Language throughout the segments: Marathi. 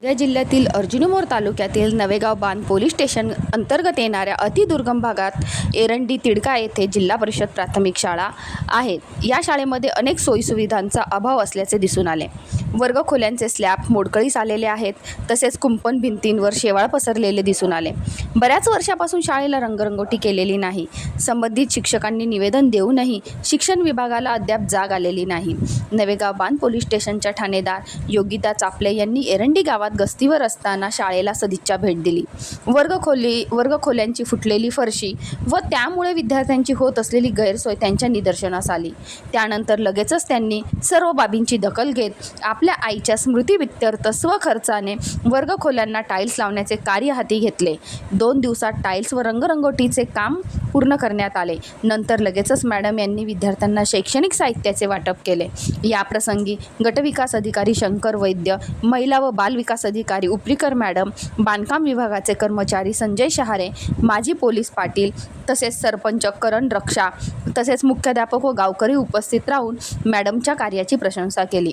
या जिल्ह्यातील अर्जुनी तालुक्यातील नवेगाव बांध पोलीस स्टेशन अंतर्गत येणाऱ्या अतिदुर्गम भागात एरंडी तिडका येथे जिल्हा परिषद प्राथमिक शाळा आहेत. या शाळेमध्ये अनेक सोयीसुविधांचा अभाव असल्याचे दिसून आले. वर्गखोल्यांचे स्लॅब मोडकळीस आलेले आहेत. तसेच कुंपण भिंतींवर शेवाळ पसरलेले दिसून आले. बऱ्याच वर्षापासून शाळेला रंगरंगोटी केलेली नाही. संबंधित शिक्षकांनी निवेदन देऊनही शिक्षण विभागाला अद्याप जाग आलेली नाही. नवेगाव बांध पोलीस स्टेशनच्या ठाणेदार योगिता चापले यांनी एरंडी गावात गस्तीवर असताना शाळेला सदिच्छा भेट दिली. वर्गखोल्यांची फुटलेली फरशी व त्यामुळे विद्यार्थ्यांची होत असलेली गैरसोय त्यांच्या निदर्शनास आली. त्यानंतर लगेचच त्यांनी सर्व बाबींची दखल घेत आपल्या आईच्या स्मृतीप्रित्यर्थ स्वखर्चाने वर्गखोल्यांना टाईल्स लावण्याचे कार्य हाती घेतले. 2 दिवसात टाईल्स व रंगरंगोटीचे काम पूर्ण करण्यात आले. नंतर लगेचच मॅडम यांनी विद्यार्थ्यांना शैक्षणिक साहित्याचे वाटप केले. याप्रसंगी गटविकास अधिकारी शंकर वैद्य, महिला व बाल विकास अधिकारी उपरीकर मॅडम, बांधकाम विभागाचे कर्मचारी संजय शहारे, माजी पोलीस पाटील तसेच सरपंच करण रक्षा तसेच मुख्याध्यापक व गावकरी उपस्थित राहून मॅडमच्या कार्याची प्रशंसा केली.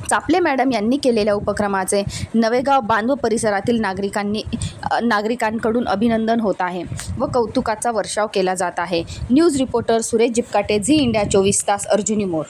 चापले मॅडम यांनी केलेल्या उपक्रमाचे नवेगाव बांध व परिसरातील नागरिकांकडून अभिनंदन होत आहे व कौतुकाचा वर्षाव केला जात आहे. News reporter Suresh Jipkate, Zee India 24 Taas, Arjuni मोर.